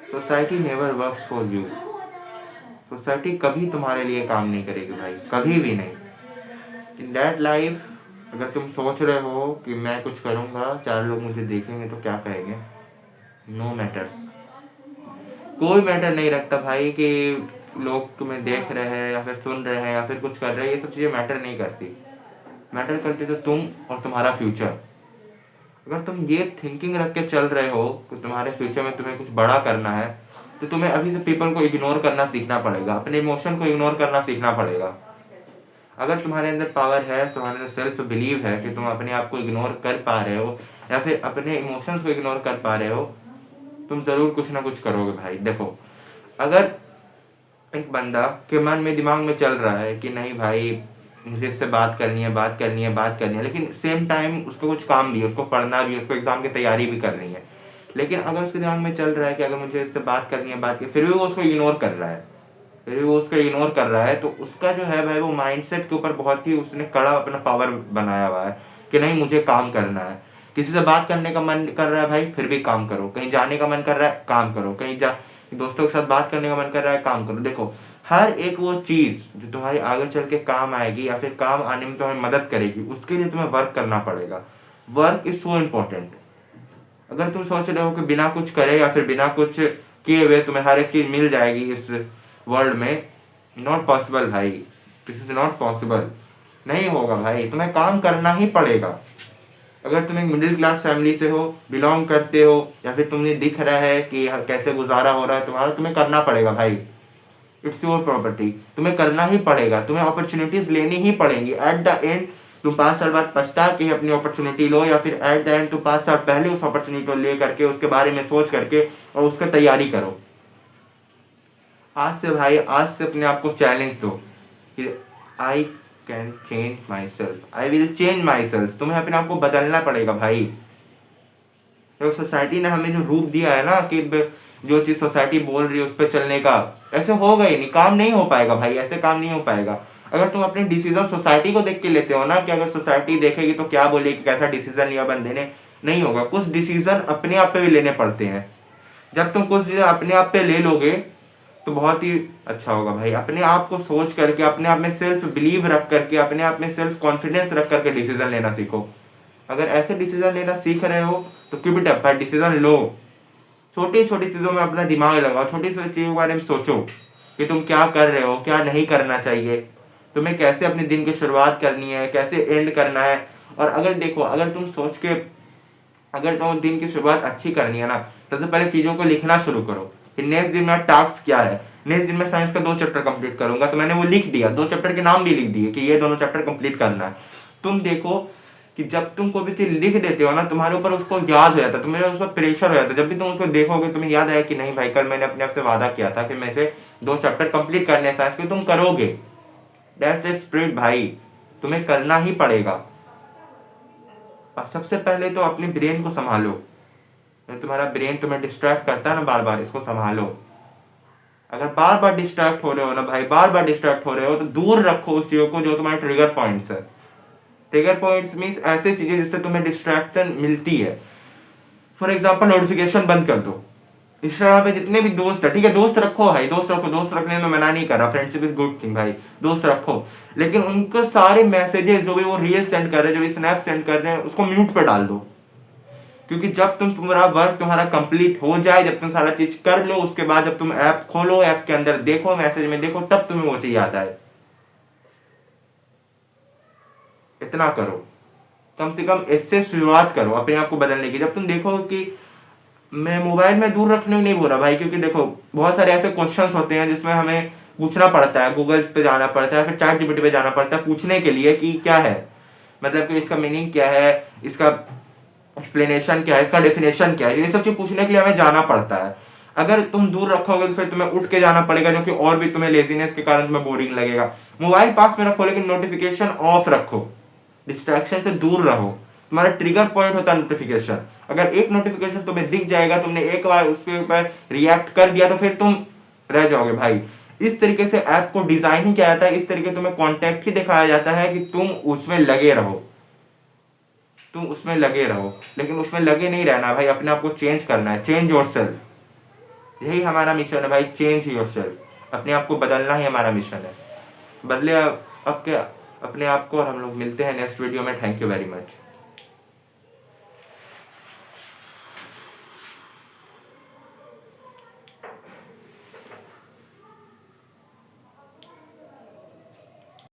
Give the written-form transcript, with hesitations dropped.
Society never works for you. Society कभी तुम्हारे लिए काम नहीं करेगी भाई, कभी भी नहीं। इन दैट लाइफ, अगर तुम सोच रहे हो कि मैं कुछ करूँगा, चार लोग मुझे देखेंगे तो क्या कहेंगे, नो मैटर्स। कोई मैटर नहीं रखता भाई कि लोग तुम्हें देख रहे हैं या फिर सुन रहे हैं या फिर कुछ कर रहे हैं, ये सब चीज़ें मैटर नहीं करती। मैटर करती तो तुम और तुम्हारा फ्यूचर। अगर तुम ये थिंकिंग रख के चल रहे हो कि तुम्हारे फ्यूचर में तुम्हें कुछ बड़ा करना है, तो तुम्हें अभी से पीपल को इग्नोर करना सीखना पड़ेगा, अपने इमोशन को इग्नोर करना सीखना पड़ेगा। अगर तुम्हारे अंदर पावर है, तुम्हारे अंदर सेल्फ बिलीव है कि तुम अपने आप को इग्नोर कर पा रहे हो या फिर अपने इमोशंस को इग्नोर कर पा रहे हो, तुम ज़रूर कुछ ना कुछ करोगे भाई। देखो, अगर एक बंदा के मन में दिमाग में चल रहा है कि नहीं भाई मुझे इससे बात करनी है, बात करनी है, बात करनी है, लेकिन सेम टाइम उसको कुछ काम भी है, उसको पढ़ना भी है, उसको एग्जाम की तैयारी भी करनी है, लेकिन अगर उसके दिमाग में चल रहा है कि अगर मुझे इससे बात करनी है, बात की, फिर भी वो उसको इग्नोर कर रहा है, फिर भी वो उसको इग्नोर कर रहा है, तो उसका जो है भाई वो माइंडसेट के ऊपर बहुत ही उसने कड़ा अपना पावर बनाया हुआ है कि नहीं मुझे काम करना है। किसी से बात करने का मन कर रहा है भाई, फिर भी काम करो। कहीं जाने का मन कर रहा है, काम करो। कहीं जा दोस्तों के साथ बात करने का मन कर रहा है, काम करो। देखो, हर एक वो चीज़ जो तुम्हारी आगे चल के काम आएगी या फिर काम आने में तुम्हें मदद करेगी, उसके लिए तुम्हें वर्क करना पड़ेगा। Work is so important. अगर तुम सोच रहे हो कि बिना कुछ करे या फिर बिना कुछ किए हुए तुम्हें हर एक चीज़ मिल जाएगी इस वर्ल्ड में, नॉट पॉसिबल भाई, दिस इज नॉट पॉसिबल। नहीं होगा भाई, तुम्हें काम करना ही पड़ेगा। अगर तुम एक मिडिल क्लास फैमिली से हो, बिलोंग करते हो, या फिर तुम्हें दिख रहा है कि कैसे गुजारा हो रहा है तुम्हारा, तुम्हें करना पड़ेगा भाई। इट्स योर प्रॉपर्टी, तुम्हें करना ही पड़ेगा, तुम्हें अपॉर्चुनिटीज लेनी ही पड़ेंगी। एट द एंड तुम 5 साल बाद पछता के अपनी अपॉर्चुनिटी लो, या फिर एट द एंड तुम 5 साल पहले उस अपॉर्चुनिटी को ले करके उसके बारे में सोच करके और उसका तैयारी करो। आज से भाई, आज से अपने आप को चैलेंज दो कि I can change my self, I will change my self. तुम्हें अपने आप को बदलना पड़ेगा भाई। तो सोसाइटी ने हमें जो रूप दिया है ना कि जो चीज सोसाइटी बोल रही है उस पर चलने का, ऐसे होगा ही नहीं, काम नहीं हो पाएगा भाई, ऐसे काम नहीं हो पाएगा। अगर तुम अपने डिसीजन सोसाइटी को देख के लेते हो ना कि अगर सोसाइटी देखेगी तो क्या बोलेगी, कैसा डिसीजन लिया बंदे ने, नहीं होगा। कुछ डिसीजन अपने आप पे भी लेने पड़ते हैं। जब तुम कुछ डिसीजन अपने आप पे ले लोगे तो बहुत ही अच्छा होगा भाई। अपने आप को सोच करके, अपने आप में सेल्फ बिलीव रख करके, अपने आप में सेल्फ कॉन्फिडेंस रख करके डिसीजन लेना सीखो। अगर ऐसे डिसीजन लेना सीख रहे हो तो कीप इट अप भाई, डिसीजन लो। छोटी छोटी चीज़ों में अपना दिमाग लगाओ, छोटी छोटी चीज़ों के बारे में सोचो कि तुम क्या कर रहे हो, क्या नहीं करना चाहिए, तुम्हें कैसे अपने दिन की शुरुआत करनी है, कैसे एंड करना है। और अगर देखो, अगर तुम सोच के, अगर तुम्हें दिन की शुरुआत अच्छी करनी है ना, सबसे पहले चीज़ों को लिखना शुरू करो कि नेक्स्ट दिन मेरा टास्क क्या है। नेक्स्ट दिन मैं साइंस का 2 चैप्टर कंप्लीट करूंगा, तो मैंने वो लिख दिया, 2 चैप्टर के नाम भी लिख दिए कि ये दोनों चैप्टर कंप्लीट करना है। तुम देखो कि जब तुम कोई भी चीज लिख देते हो ना, तुम्हारे ऊपर उसको याद हो जाता है, तुम्हें उस पर प्रेशर हो जाता है। जब भी तुम उसको देखोगे तुम्हें याद आया कि नहीं भाई, कल मैंने अपने आप से वादा किया था कि मैं से 2 चैप्टर कंप्लीट करने हैं साइंस के, तुम करोगे। दैट्स द स्पिरिट भाई, तुम्हें करना ही पड़ेगा। और सबसे पहले तो अपने ब्रेन को संभालो। जो तुम्हारा ब्रेन तुम्हें डिस्ट्रैक्ट करता है ना बार बार, इसको संभालो। अगर बार बार डिस्ट्रैक्ट हो रहे हो ना भाई, बार बार डिस्ट्रैक्ट हो रहे हो, तो दूर रखो उस चीजों को जो तुम्हारे ट्रिगर पॉइंट्स है। ट्रिगर पॉइंट्स मीन्स ऐसी चीजें जिससे तुम्हें डिस्ट्रैक्शन मिलती है। फॉर एग्जाम्पल, नोटिफिकेशन बंद कर दो। इंस्टाग्राम पे जितने भी दोस्त है, ठीक है, दोस्त रखो भाई, दोस्त रखो, दोस्त रखने में मना नहीं कर रहा, फ्रेंडशिप इज गुड थिंग भाई, दोस्त रखो। लेकिन उनको सारे मैसेजेस जो भी वो रील सेंड कर रहे हैं, जो भी स्नैप सेंड कर रहे हैं, उसको म्यूट पे डाल दो। क्योंकि जब तुम्हारा वर्क तुम्हारा कंप्लीट हो जाए, जब तुम सारा चीज कर लो, उसके बाद जब तुम ऐप खोलो, ऐप के अंदर देखो, मैसेज में देखो, तब तुम्हें वो चीज याद आए। इतना करो, कम से कम इससे शुरुआत करो अपने आप को बदलने की। जब तुम देखो कि मैं मोबाइल में दूर रखने को नहीं बोल रहा भाई, क्योंकि देखो बहुत सारे ऐसे क्वेश्चंस होते हैं जिसमें हमें पूछना पड़ता है, गूगल पे जाना पड़ता है, फिर चैट जीपीटी पे जाना पड़ता है पूछने के लिए कि क्या है, मतलब कि इसका मीनिंग क्या है, इसका एक्सप्लेनेशन क्या है, इसका डेफिनेशन क्या है, ये सब चीज पूछने के लिए हमें जाना पड़ता है। अगर तुम दूर रखोगे तो फिर तुम्हें उठ के जाना पड़ेगा, जो कि और भी तुम्हें लेजीनेस के कारण तुम्हें बोरिंग लगेगा। मोबाइल पास में रखो लेकिन नोटिफिकेशन ऑफ रखो, डिस्ट्रैक्शन से दूर रहो। तुम्हारा ट्रिगर पॉइंट होता है नोटिफिकेशन। अगर एक नोटिफिकेशन तुम्हें दिख जाएगा, तुमने एक बार उसके ऊपर रिएक्ट कर दिया, तो फिर तुम रह जाओगे भाई। इस तरीके से ऐप को डिजाइन ही किया जाता है, इस तरीके तुम्हें कॉन्टेक्ट ही दिखाया जाता है कि तुम उसमें लगे रहो, तुम उसमें लगे रहो। लेकिन उसमें लगे नहीं रहना भाई, अपने आप को चेंज करना है, चेंज योरसेल्फ। यही हमारा मिशन है भाई, चेंज योरसेल्फ। अपने आप को बदलना ही हमारा मिशन है। बदले अब क्या अपने आप को। और हम लोग मिलते हैं नेक्स्ट वीडियो में। Thank you very much.